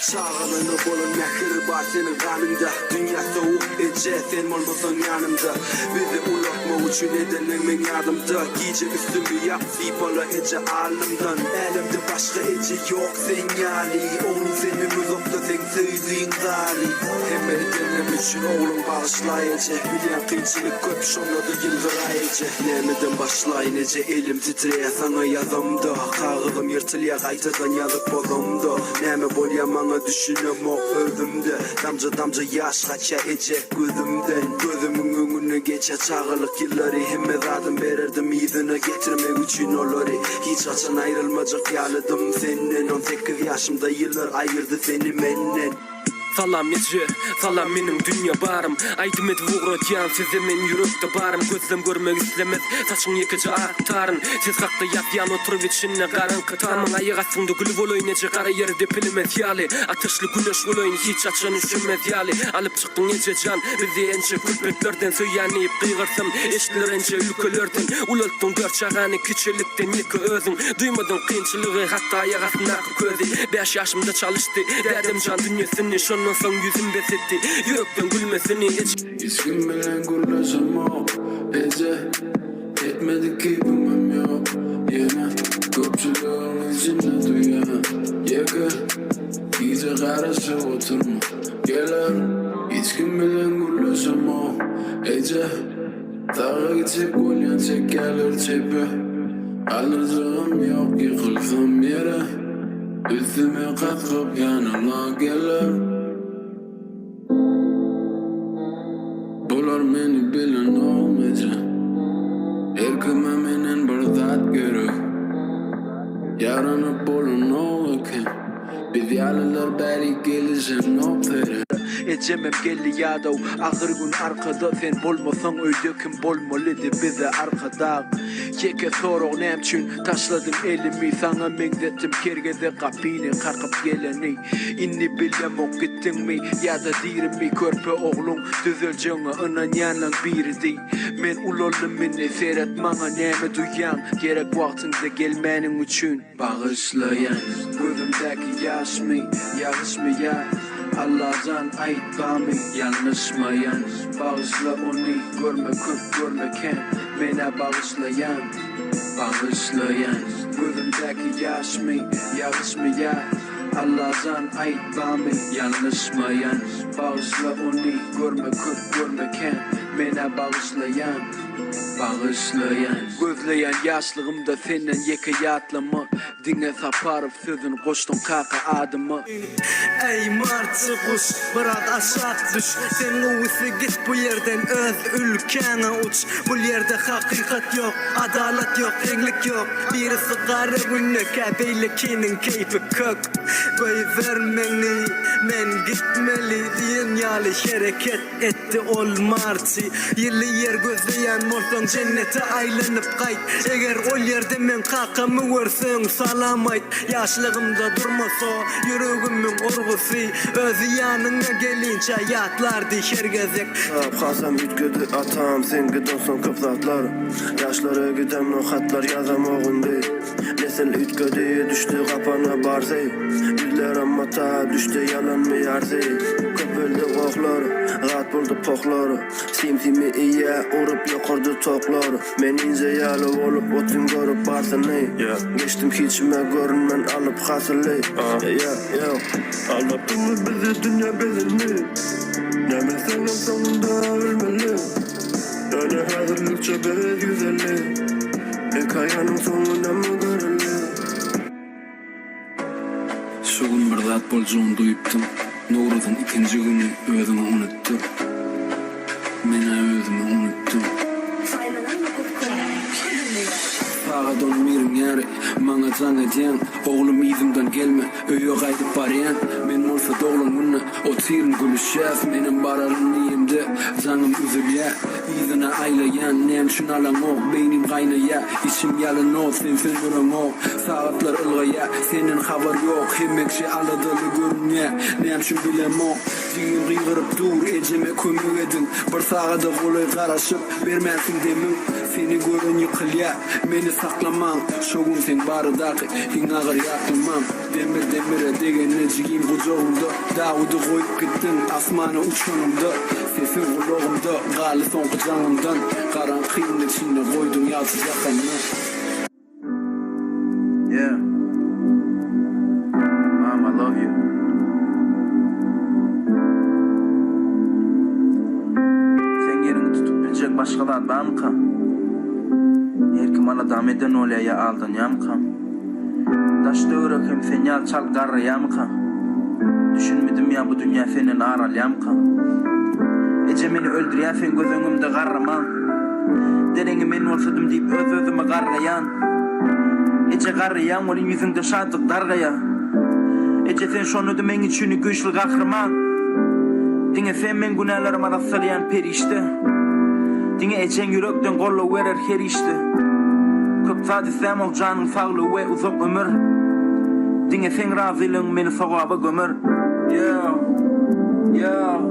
Çağlanı bolun mehir var senin kanında. Dünya soğuk ece sen olmasan yanımda. Bizi ulaşma için edenin yardımda. Gece üstümü yap bana ece alımdan. Elimde başka ece yok sen yani. Oğlum senin uzakta sen sevdiğin gari. Hem edenim için oğlum bağışlayacak. Bilen kıyçılık köp şonladı yıldırayacak. Nemeden başlayın ece elim titreye sana yazımda. Kağıdım yırtılya kaytadan yazıp bozumda. Neme bolyamana düşünüm o özümde. Damca damca yaş kaça ece gözümden. Gözümün önüne geçe çağırlık yılları. Hemme zaten verirdim izine getirmek için olları. Hiç açan ayrılmayacak yaladım senden. 18 yaşımda yıllar ayırdı seni menden. Salam ece, salam menin dünya barım. Aydım et vuğratyan size men yürekte barım. Gözlem görmek istemez, saçın yekici artarın. Siz hakta yatyan oturup içinne karın katarmın. Ayık aslında gülüp oloyun ece kara yerde pilimez yali. Ateşli güneş oloyun hiç açan üşümez yali. Alıp çıktın ece can, bizi ence külpetlerden söyyanayıp kıyırsam. Eşler ence ülkelerden, ulalttın dört çağanı küçülükten yeki özün. Duymadın kıyınçılığı hatta ayak asına közü. 5 yaşımda çalıştı, derdim can dünyasını şun. Ondan son yüzüm besetti, yürekten gülmesini hiç kim bilen gülmesem o ece. Etmedik ki bilmem yok. Yine köpçülüğün içinde duyan yeke. Gece karşı oturma gelir. Hiç kim bilen gülmesem o ece. Dağa gidecek olyan çek gelir cepe. Alırcağım yok yıkılsam yere. Üstüme kalkıp yanıma gelir. Bular meni bilen olmayacak. Erkime menen bir zat gerek. Yaranıp bolun oğuken. Biz yalılar beri gelişen noktere. Ecemem gelli yadav. Ahır gün arkada sen bolmasan öyle kim bolmalıdı bize arkada. Yeke soruk nemçün taşladım elimi sana mengzettim kergede kapini kalkıp geleni. İnni bilem o gittin mi ya da dirim mi körpe oğlum düzeleceğine anan yanlan biridi. Men ulalım meni seyretmana neme duyan gerek vaktinde gelmenin için bağışlayan. Gözümdeki yaş mı yağış mı ya? Allah'tan ait bami yanlışmayan. Bağışla onu görme köp görmeken. Mene bağışlayan, bağışlayan. Gözümdeki yaş mı yağış mı ya? Allah'tan ait bami yanlışmayan. Bağışla onu görme köp görmeken. Mene bağışlayan, bağışlayan. Gözleyen yaşlığımda senden yeke yatlama. Dinle saparıp sözün koştun kaka adıma. Ey martı kuş bırak aşağı düş. Sen uvisi git bu yerden öz ülkene uç. Bu yerde hakikat yok, adalet yok, englik yok. Birisi karı günneke beylikinin keyfi kök. Koy vermeni men gitmeli diyen yali hareket etti ol martı. Yıllı yer gözleyen morton cennete aylanıp kayt. Eğer ol yerde men kakamı versin salamayt. Yaşlığımda durmasa yüreğimin orgusu. Özü yanına gelince yatlardı hergezek. Kasam ütgödü atam sen gidonson kıplatlar. Yaşlara gidem no hatlar yazam oğun dey. Nesel ütgödü düştü kapana barzey. Diller amma ta düştü yalan mı yarzey. Köpüldü oğlar, rahat buldu poklar. Simsimi iye urup yokurdu toklar. Men ince yalı olup otun görüp barsın ey. Geçtim hiçime görünmen alıp hasıley. Aldattın mı bizi dünya bezilmi? Neme senin sonunda ölmeli. Yani hazırlıkça bez güzelli. Hikayenin sonunda mı görüldü? Şu gün bir zat bolcuğunu duyuptum. Nurudun ikinci günü özümü unuttum. Mena özümü unuttum. Sağa dönmeyim yeri, bana can edyen. Oğlum izimden gelme, öyle kaydıp barayan. Men olsa doğulun bunu, o tirin gülüşeceğiz. Benim bararım neyimde, canım üzülüyor. İzine aylayan, nem üçün alan o, beynim kaynaya, içim yalın o, sensin duran o. Saatlar ılgaya, senin haber yok, hemmekşe aladılı görünye, ne üçün bilem o. Düğün kıygırıp dur, eceme kömük edin. Bir sağada kolay karışıp, vermezsin demin. Seni görün yıkılya, beni saklaman. Şogun sen barıdaki, hin ağır yakılmam. Demir degene cigim kucağımda. Dağıdı koyup gittin, asmana uçanımda. Sesin kulağımda, gali son kucağımdan. Karanlığın içinde koydum yalsız yakanını. Yeah. Mom, I love you. Sen yerini tutup bilecek başkalar var mı kan? Her kim ana dam eden olaya aldın ya mı kan? Taşta öğrekim sen yal çal garra ya mı kan? Düşünmedim ya bu dünya senin aral ya mı kan? Ece beni öldürüyen sen göz önümde garraman. Dereni men olsadım deyip öz özüme garrayan. Ece garrayan onun yüzünde şadık dargaya. Ece sen şonu demen için güçlü kahraman. Dine sen men günahlarıma rastlayan perişte. Dine ecen yürekten kollu verir her işte. Köp sadisem ol canın sağlığı ve uzak ömür. Dine sen razılığın beni sağaba gömür. Yeah, yeah.